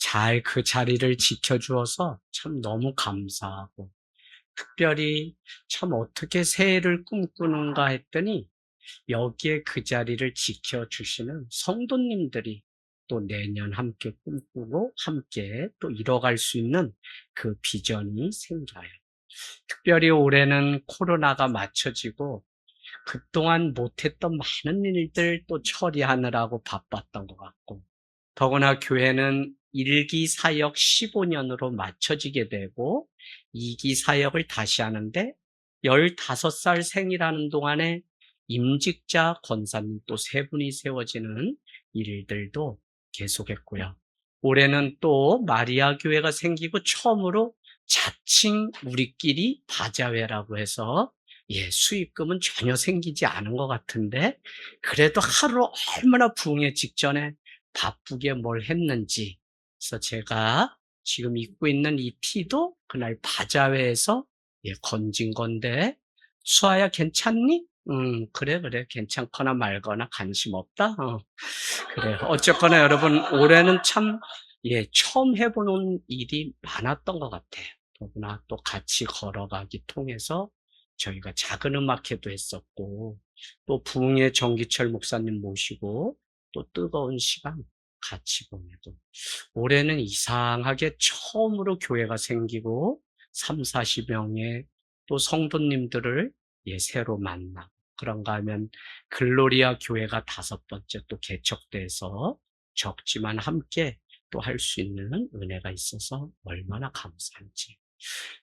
잘 그 자리를 지켜주어서 참 너무 감사하고, 특별히 참 어떻게 새해를 꿈꾸는가 했더니 여기에 그 자리를 지켜주시는 성도님들이 또 내년 함께 꿈꾸고 함께 또 이뤄갈 수 있는 그 비전이 생겨요. 특별히 올해는 코로나가 맞춰지고 그동안 못했던 많은 일들 또 처리하느라고 바빴던 것 같고, 더구나 교회는 1기 사역 15년으로 맞춰지게 되고 2기 사역을 다시 하는데 15살 생일하는 동안에 임직자 권사님 또 3분이 세워지는 일들도 계속했고요. 올해는 또 마리아 교회가 생기고 처음으로 자칭 우리끼리 바자회라고 해서 수익금은 전혀 생기지 않은 것 같은데 그래도 하루 얼마나 부흥의 직전에 바쁘게 뭘 했는지. 그래서 제가 지금 입고 있는 이 티도 그날 바자회에서 건진 건데, 수아야 괜찮니? 그래 괜찮거나 말거나 관심 없다. 그래. 어쨌거나 여러분 올해는 참 처음 해보는 일이 많았던 것 같아요. 더구나 또 같이 걸어가기 통해서 저희가 작은 음악회도 했었고, 또 부흥의 정기철 목사님 모시고 또 뜨거운 시간 같이 보내도, 올해는 이상하게 처음으로 교회가 생기고 3, 40명의 또 성도님들을 새로 만나, 그런가 하면 글로리아 교회가 5번째 또 개척돼서 적지만 함께 또 할 수 있는 은혜가 있어서 얼마나 감사한지.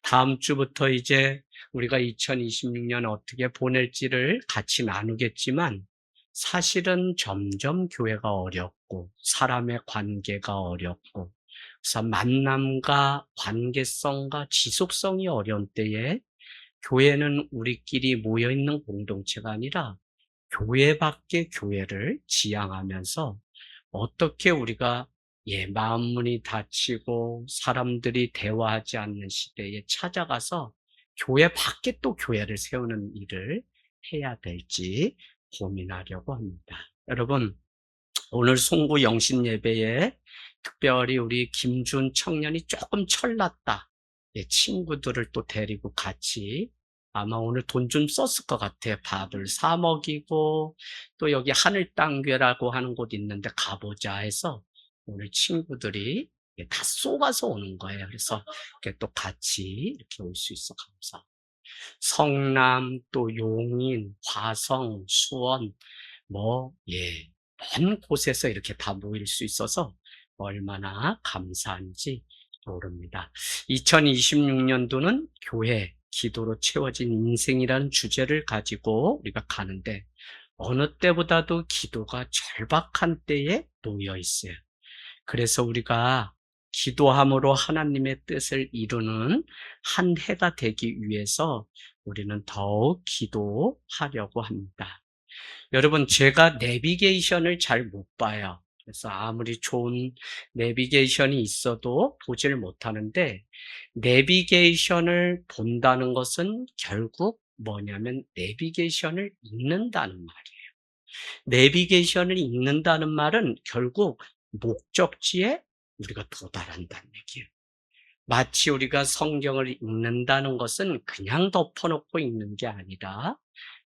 다음 주부터 이제 우리가 2026년 어떻게 보낼지를 같이 나누겠지만, 사실은 점점 교회가 어렵고 사람의 관계가 어렵고, 그래서 만남과 관계성과 지속성이 어려운 때에 교회는 우리끼리 모여있는 공동체가 아니라 교회 밖의 교회를 지향하면서 어떻게 우리가 마음문이 닫히고 사람들이 대화하지 않는 시대에 찾아가서 교회 밖에 또 교회를 세우는 일을 해야 될지 고민하려고 합니다. 여러분, 오늘 송구 영신 예배에 특별히 우리 김준 청년이 조금 철났다, 친구들을 또 데리고 같이 아마 오늘 돈 좀 썼을 것 같아요. 밥을 사 먹이고, 또 여기 하늘땅교라고 하는 곳 있는데 가보자 해서 오늘 친구들이 다 쏘가서 오는 거예요. 그래서 이렇게 또 같이 이렇게 올 수 있어 감사. 성남, 또 용인, 화성, 수원, 먼 곳에서 이렇게 다 모일 수 있어서 얼마나 감사한지 모릅니다. 2026년도는 교회, 기도로 채워진 인생이라는 주제를 가지고 우리가 가는데, 어느 때보다도 기도가 절박한 때에 놓여 있어요. 그래서 우리가 기도함으로 하나님의 뜻을 이루는 한 해가 되기 위해서 우리는 더욱 기도하려고 합니다. 여러분, 제가 내비게이션을 잘 못 봐요. 그래서 아무리 좋은 내비게이션이 있어도 보지를 못하는데, 내비게이션을 본다는 것은 결국 뭐냐면 내비게이션을 읽는다는 말이에요. 내비게이션을 읽는다는 말은 결국 목적지에 우리가 도달한다는 얘기예요. 마치 우리가 성경을 읽는다는 것은 그냥 덮어놓고 읽는 게 아니라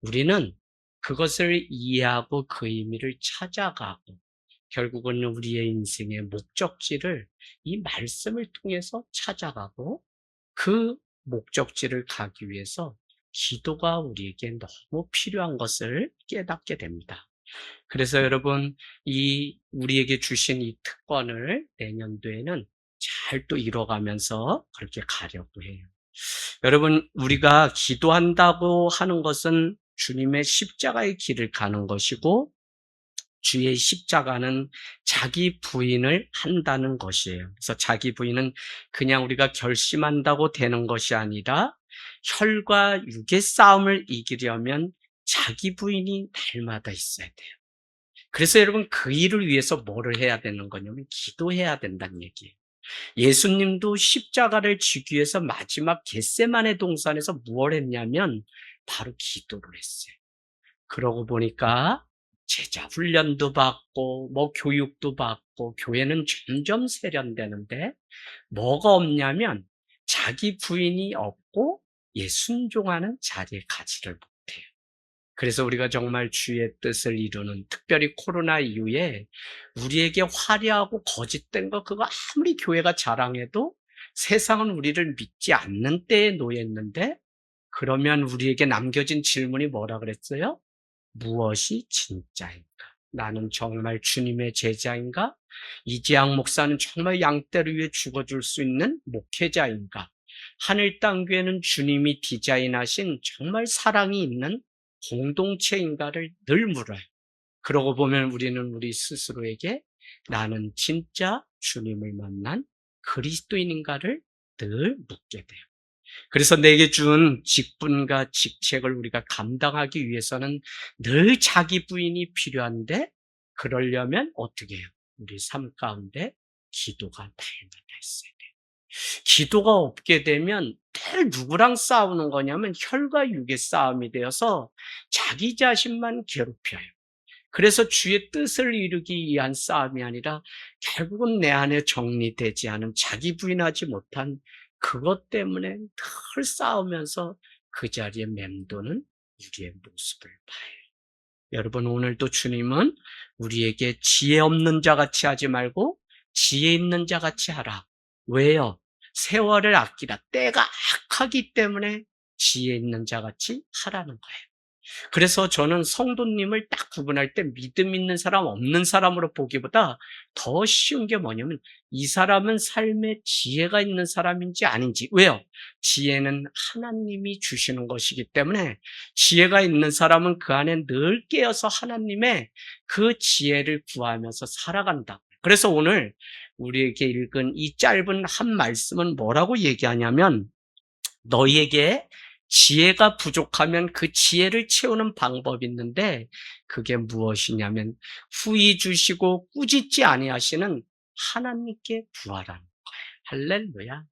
우리는 그것을 이해하고 그 의미를 찾아가고, 결국은 우리의 인생의 목적지를 이 말씀을 통해서 찾아가고, 그 목적지를 가기 위해서 기도가 우리에게 너무 필요한 것을 깨닫게 됩니다. 그래서 여러분, 우리에게 주신 이 특권을 내년도에는 잘 또 이뤄가면서 그렇게 가려고 해요. 여러분, 우리가 기도한다고 하는 것은 주님의 십자가의 길을 가는 것이고, 주의 십자가는 자기 부인을 한다는 것이에요. 그래서 자기 부인은 그냥 우리가 결심한다고 되는 것이 아니라, 혈과 육의 싸움을 이기려면 자기 부인이 날마다 있어야 돼요. 그래서 여러분, 그 일을 위해서 뭐를 해야 되는 거냐면 기도해야 된다는 얘기예요. 예수님도 십자가를 지기 위해서 마지막 겟세마네 동산에서 무엇을 했냐면 바로 기도를 했어요. 그러고 보니까 제자 훈련도 받고 뭐 교육도 받고 교회는 점점 세련되는데 뭐가 없냐면 자기 부인이 없고 순종하는 자리에 가지를 못해요. 그래서 우리가 정말 주의 뜻을 이루는, 특별히 코로나 이후에 우리에게 화려하고 거짓된 거, 그거 아무리 교회가 자랑해도 세상은 우리를 믿지 않는 때에 놓였는데, 그러면 우리에게 남겨진 질문이 뭐라 그랬어요? 무엇이 진짜인가? 나는 정말 주님의 제자인가? 이재학 목사는 정말 양떼를 위해 죽어줄 수 있는 목회자인가? 하늘 땅 교회는 주님이 디자인하신 정말 사랑이 있는 공동체인가를 늘 물어요. 그러고 보면 우리는 우리 스스로에게 나는 진짜 주님을 만난 그리스도인인가를 늘 묻게 돼요. 그래서 내게 준 직분과 직책을 우리가 감당하기 위해서는 늘 자기 부인이 필요한데, 그러려면 어떻게 해요? 우리 삶 가운데 기도가 날마다 있어야 돼요. 기도가 없게 되면 늘 누구랑 싸우는 거냐면 혈과 육의 싸움이 되어서 자기 자신만 괴롭혀요. 그래서 주의 뜻을 이루기 위한 싸움이 아니라 결국은 내 안에 정리되지 않은, 자기 부인하지 못한 그것 때문에 늘 싸우면서 그 자리에 맴도는 우리의 모습을 봐요. 여러분, 오늘도 주님은 우리에게 지혜 없는 자 같이 하지 말고 지혜 있는 자 같이 하라. 왜요? 세월을 아끼라. 때가 악하기 때문에 지혜 있는 자 같이 하라는 거예요. 그래서 저는 성도님을 딱 구분할 때 믿음 있는 사람, 없는 사람으로 보기보다 더 쉬운 게 뭐냐면 이 사람은 삶에 지혜가 있는 사람인지 아닌지. 왜요? 지혜는 하나님이 주시는 것이기 때문에 지혜가 있는 사람은 그 안에 늘 깨어서 하나님의 그 지혜를 구하면서 살아간다. 그래서 오늘 우리에게 읽은 이 짧은 한 말씀은 뭐라고 얘기하냐면, 너희에게 지혜가 부족하면 그 지혜를 채우는 방법이 있는데, 그게 무엇이냐면 후히 주시고 꾸짖지 아니하시는 하나님께 구하라는 거예요. 할렐루야.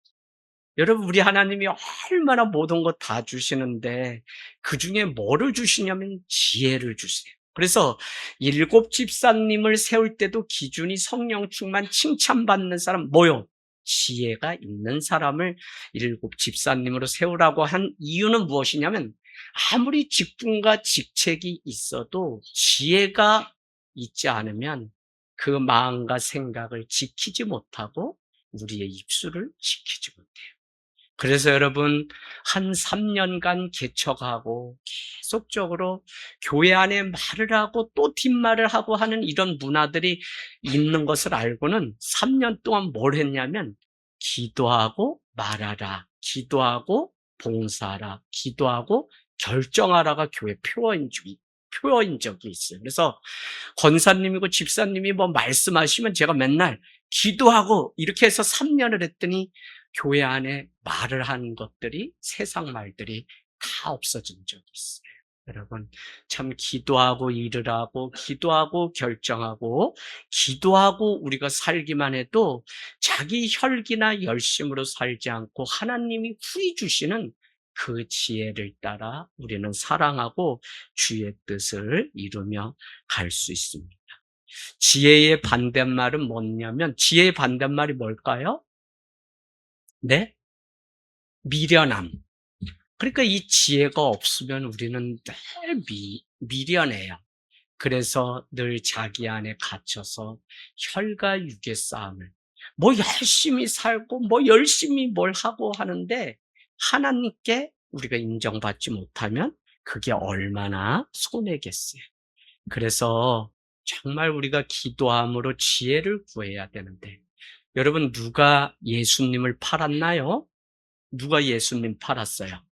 여러분, 우리 하나님이 얼마나 모든 것 다 주시는데 그중에 뭐를 주시냐면 지혜를 주세요. 그래서 7 집사님을 세울 때도 기준이 성령 충만 칭찬받는 사람, 뭐요? 지혜가 있는 사람을 7 집사님으로 세우라고 한 이유는 무엇이냐면, 아무리 직분과 직책이 있어도 지혜가 있지 않으면 그 마음과 생각을 지키지 못하고 우리의 입술을 지키지 못해요. 그래서 여러분, 한 3년간 개척하고 계속적으로 교회 안에 말을 하고 또 뒷말을 하고 하는 이런 문화들이 있는 것을 알고는 3년 동안 뭘 했냐면 기도하고 말하라, 기도하고 봉사하라, 기도하고 결정하라가 교회 표어인 적이 있어요. 그래서 권사님이고 집사님이 뭐 말씀하시면 제가 맨날 기도하고 이렇게 해서 3년을 했더니 교회 안에 말을 하는 것들이, 세상 말들이 다 없어진 적이 있어요. 여러분, 참 기도하고 일을 하고 기도하고 결정하고 기도하고 우리가 살기만 해도 자기 혈기나 열심으로 살지 않고 하나님이 후히 주시는 그 지혜를 따라 우리는 사랑하고 주의 뜻을 이루며 갈 수 있습니다. 지혜의 반대말은 뭐냐면, 지혜의 반대말이 뭘까요? 네? 미련함. 그러니까 이 지혜가 없으면 우리는 늘 미련해요. 그래서 늘 자기 안에 갇혀서 혈과 육의 싸움을, 뭐 열심히 살고 뭐 열심히 뭘 하고 하는데 하나님께 우리가 인정받지 못하면 그게 얼마나 손해겠어요. 그래서 정말 우리가 기도함으로 지혜를 구해야 되는데, 여러분, 누가 예수님을 팔았나요? 누가 예수님 팔았어요?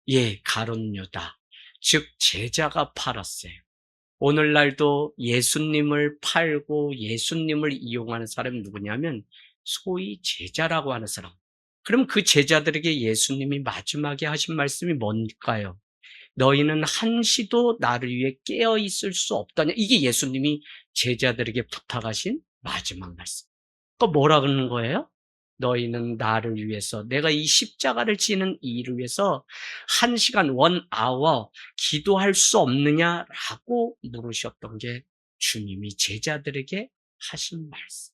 예, 가룟 유다. 즉 제자가 팔았어요. 오늘날도 예수님을 팔고 예수님을 이용하는 사람이 누구냐면 소위 제자라고 하는 사람. 그럼 그 제자들에게 예수님이 마지막에 하신 말씀이 뭘까요? 너희는 한시도 나를 위해 깨어 있을 수 없다냐. 이게 예수님이 제자들에게 부탁하신 마지막 말씀. 그러니까 뭐라 그러는 거예요? 너희는 나를 위해서, 내가 이 십자가를 지는 이 일을 위해서 1시간, 1hour 기도할 수 없느냐라고 물으셨던 게 주님이 제자들에게 하신 말씀.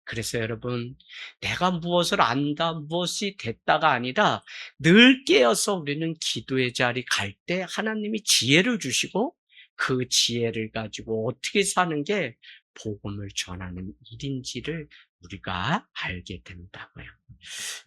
그래서 여러분, 내가 무엇을 안다, 무엇이 됐다가 아니라 늘 깨어서 우리는 기도의 자리 갈 때 하나님이 지혜를 주시고 그 지혜를 가지고 어떻게 사는 게 복음을 전하는 일인지를 우리가 알게 된다고요.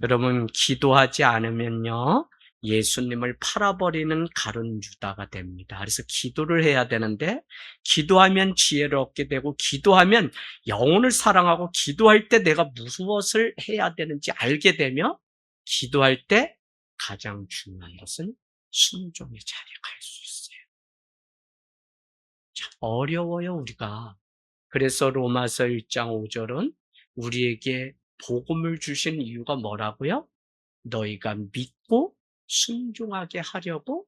여러분, 기도하지 않으면요, 예수님을 팔아버리는 가룟 유다가 됩니다. 그래서 기도를 해야 되는데, 기도하면 지혜를 얻게 되고, 기도하면 영혼을 사랑하고, 기도할 때 내가 무엇을 해야 되는지 알게 되며, 기도할 때 가장 중요한 것은 순종의 자리에 갈 수 있어요. 참 어려워요, 우리가. 그래서 로마서 1장 5절은 우리에게 복음을 주신 이유가 뭐라고요? 너희가 믿고 순종하게 하려고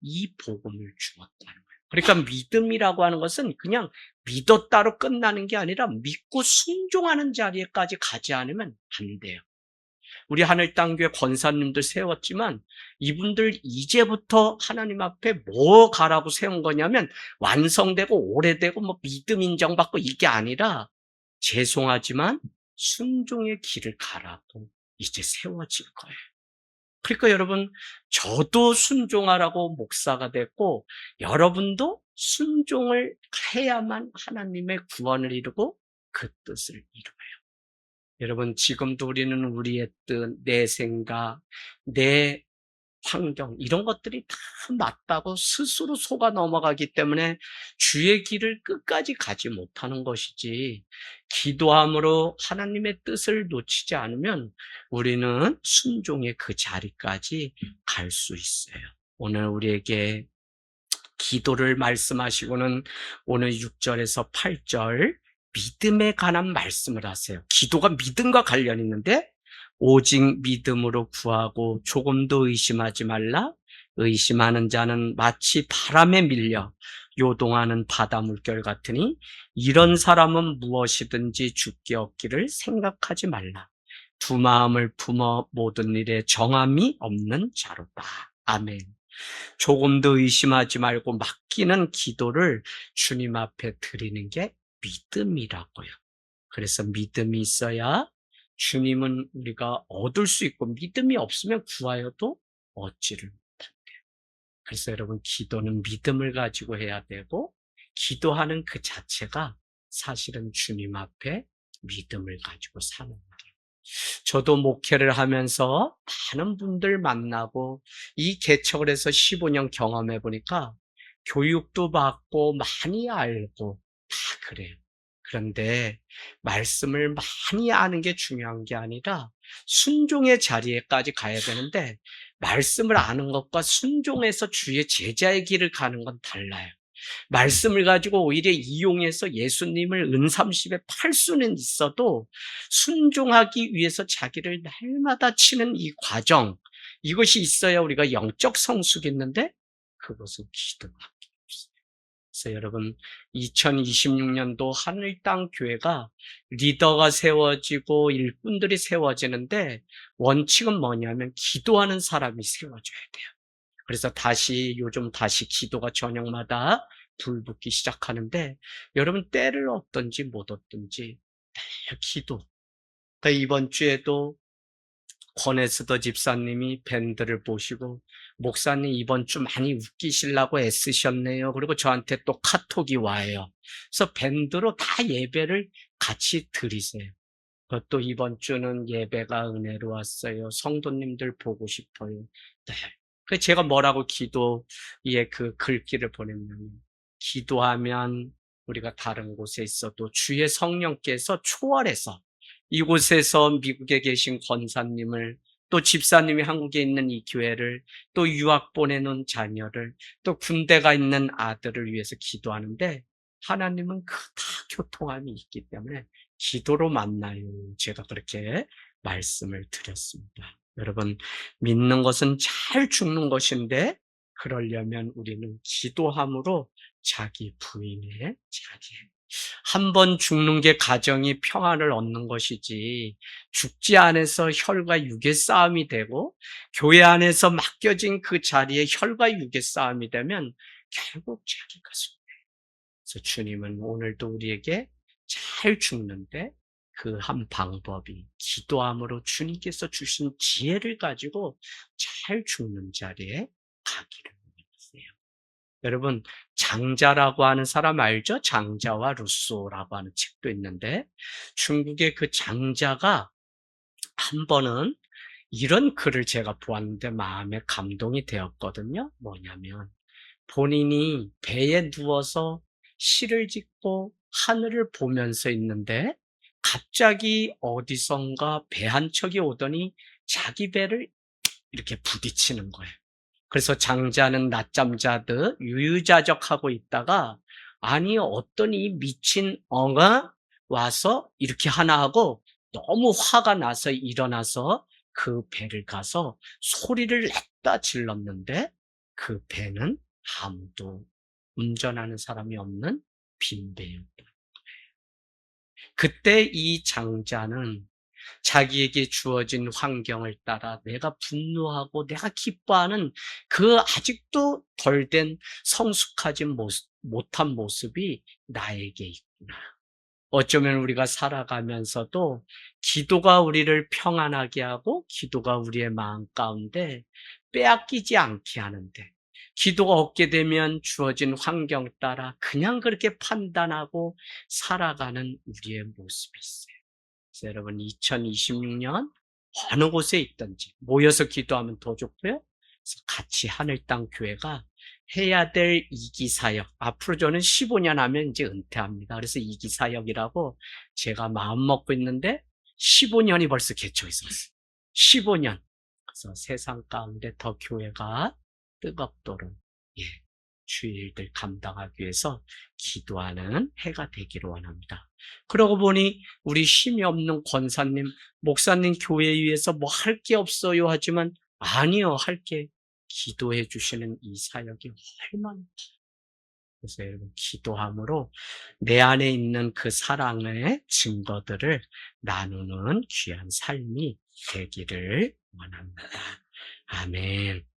이 복음을 주었다는 거예요. 그러니까 믿음이라고 하는 것은 그냥 믿었다로 끝나는 게 아니라 믿고 순종하는 자리에까지 가지 않으면 안 돼요. 우리 하늘땅교회 권사님들 세웠지만 이분들 이제부터 하나님 앞에 뭐 가라고 세운 거냐면 완성되고 오래되고 뭐 믿음 인정받고 이게 아니라 죄송하지만 순종의 길을 가라고 이제 세워질 거예요. 그러니까 여러분, 저도 순종하라고 목사가 됐고 여러분도 순종을 해야만 하나님의 구원을 이루고 그 뜻을 이루어요. 여러분, 지금도 우리는 우리의 뜻, 내 생각, 내 환경 이런 것들이 다 맞다고 스스로 속아 넘어가기 때문에 주의 길을 끝까지 가지 못하는 것이지, 기도함으로 하나님의 뜻을 놓치지 않으면 우리는 순종의 그 자리까지 갈 수 있어요. 오늘 우리에게 기도를 말씀하시고는 오늘 6절에서 8절 믿음에 관한 말씀을 하세요. 기도가 믿음과 관련이 있는데 오직 믿음으로 구하고 조금도 의심하지 말라. 의심하는 자는 마치 바람에 밀려 요동하는 바다 물결 같으니 이런 사람은 무엇이든지 죽게 얻기를 생각하지 말라. 두 마음을 품어 모든 일에 정함이 없는 자로다. 아멘. 조금도 의심하지 말고 맡기는 기도를 주님 앞에 드리는 게 믿음이라고요. 그래서 믿음이 있어야 주님은 우리가 얻을 수 있고 믿음이 없으면 구하여도 얻지를 못한대요. 그래서 여러분, 기도는 믿음을 가지고 해야 되고 기도하는 그 자체가 사실은 주님 앞에 믿음을 가지고 사는 거예요. 저도 목회를 하면서 많은 분들 만나고 이 개척을 해서 15년 경험해 보니까 교육도 받고 많이 알고 다 그래요. 그런데 말씀을 많이 아는 게 중요한 게 아니라 순종의 자리에까지 가야 되는데 말씀을 아는 것과 순종해서 주의 제자의 길을 가는 건 달라요. 말씀을 가지고 오히려 이용해서 예수님을 은30에 팔 수는 있어도 순종하기 위해서 자기를 날마다 치는 이 과정, 이것이 있어야 우리가 영적 성숙했는데 그것은 기도밖에 없어요. 그래서 여러분, 2026년도 하늘땅 교회가 리더가 세워지고 일꾼들이 세워지는데 원칙은 뭐냐면 기도하는 사람이 세워져야 돼요. 그래서 요즘 다시 기도가 저녁마다 불붙기 시작하는데 여러분, 때를 얻든지 못 얻든지 늘 기도. 그러니까 이번 주에도 권에스더 집사님이 밴드를 보시고 목사님 이번 주 많이 웃기시려고 애쓰셨네요. 그리고 저한테 또 카톡이 와요. 그래서 밴드로 다 예배를 같이 드리세요. 또 이번 주는 예배가 은혜로 왔어요. 성도님들 보고 싶어요. 네. 그래서 제가 뭐라고 기도에 그 글귀를 보냈냐면, 기도하면 우리가 다른 곳에 있어도 주의 성령께서 초월해서 이곳에서 미국에 계신 권사님을, 또 집사님이 한국에 있는 이 교회를, 또 유학 보내놓은 자녀를, 또 군대가 있는 아들을 위해서 기도하는데 하나님은 그 다 교통함이 있기 때문에 기도로 만나요. 제가 그렇게 말씀을 드렸습니다. 여러분, 믿는 것은 잘 죽는 것인데 그러려면 우리는 기도함으로 자기 부인의 자리에 한 번 죽는 게 가정이 평안을 얻는 것이지, 죽지 않아서 혈과 육의 싸움이 되고 교회 안에서 맡겨진 그 자리에 혈과 육의 싸움이 되면 결국 자기가 손해. 그래서 주님은 오늘도 우리에게 잘 죽는데 그 한 방법이 기도함으로 주님께서 주신 지혜를 가지고 잘 죽는 자리에 가기를 원하세요. 여러분, 장자라고 하는 사람 알죠? 장자와 루소라고 하는 책도 있는데, 중국의 그 장자가 한 번은 이런 글을 제가 보았는데 마음에 감동이 되었거든요. 뭐냐면, 본인이 배에 누워서 시를 짓고 하늘을 보면서 있는데, 갑자기 어디선가 배 한 척이 오더니 자기 배를 이렇게 부딪히는 거예요. 그래서 장자는 낮잠 자듯 유유자적하고 있다가, 아니 어떤 이 미친 엉아 와서 이렇게 하나 하고 너무 화가 나서 일어나서 그 배를 가서 소리를 냈다 질렀는데, 그 배는 아무도 운전하는 사람이 없는 빈 배였다. 그때 이 장자는 자기에게 주어진 환경을 따라 내가 분노하고 내가 기뻐하는 그 아직도 덜 된 성숙하지 못한 모습이 나에게 있구나. 어쩌면 우리가 살아가면서도 기도가 우리를 평안하게 하고 기도가 우리의 마음 가운데 빼앗기지 않게 하는데, 기도가 없게 되면 주어진 환경 따라 그냥 그렇게 판단하고 살아가는 우리의 모습이 있어요. 그래서 여러분, 2026년 어느 곳에 있든지 모여서 기도하면 더 좋고요. 그래서 같이 하늘 땅 교회가 해야 될 이기사역, 앞으로 저는 15년 하면 이제 은퇴합니다. 그래서 이기사역이라고 제가 마음 먹고 있는데 15년이 벌써 개쳐 있었어요. 15년. 그래서 세상 가운데 더 교회가 뜨겁도록, 예, 주일들 감당하기 위해서 기도하는 해가 되기를 원합니다. 그러고 보니 우리 힘이 없는 권사님, 목사님 교회 위해서 뭐 할 게 없어요 하지만, 아니요, 할 게 기도해 주시는 이 사역이 얼마나. 그래서 여러분, 기도함으로 내 안에 있는 그 사랑의 증거들을 나누는 귀한 삶이 되기를 원합니다. 아멘.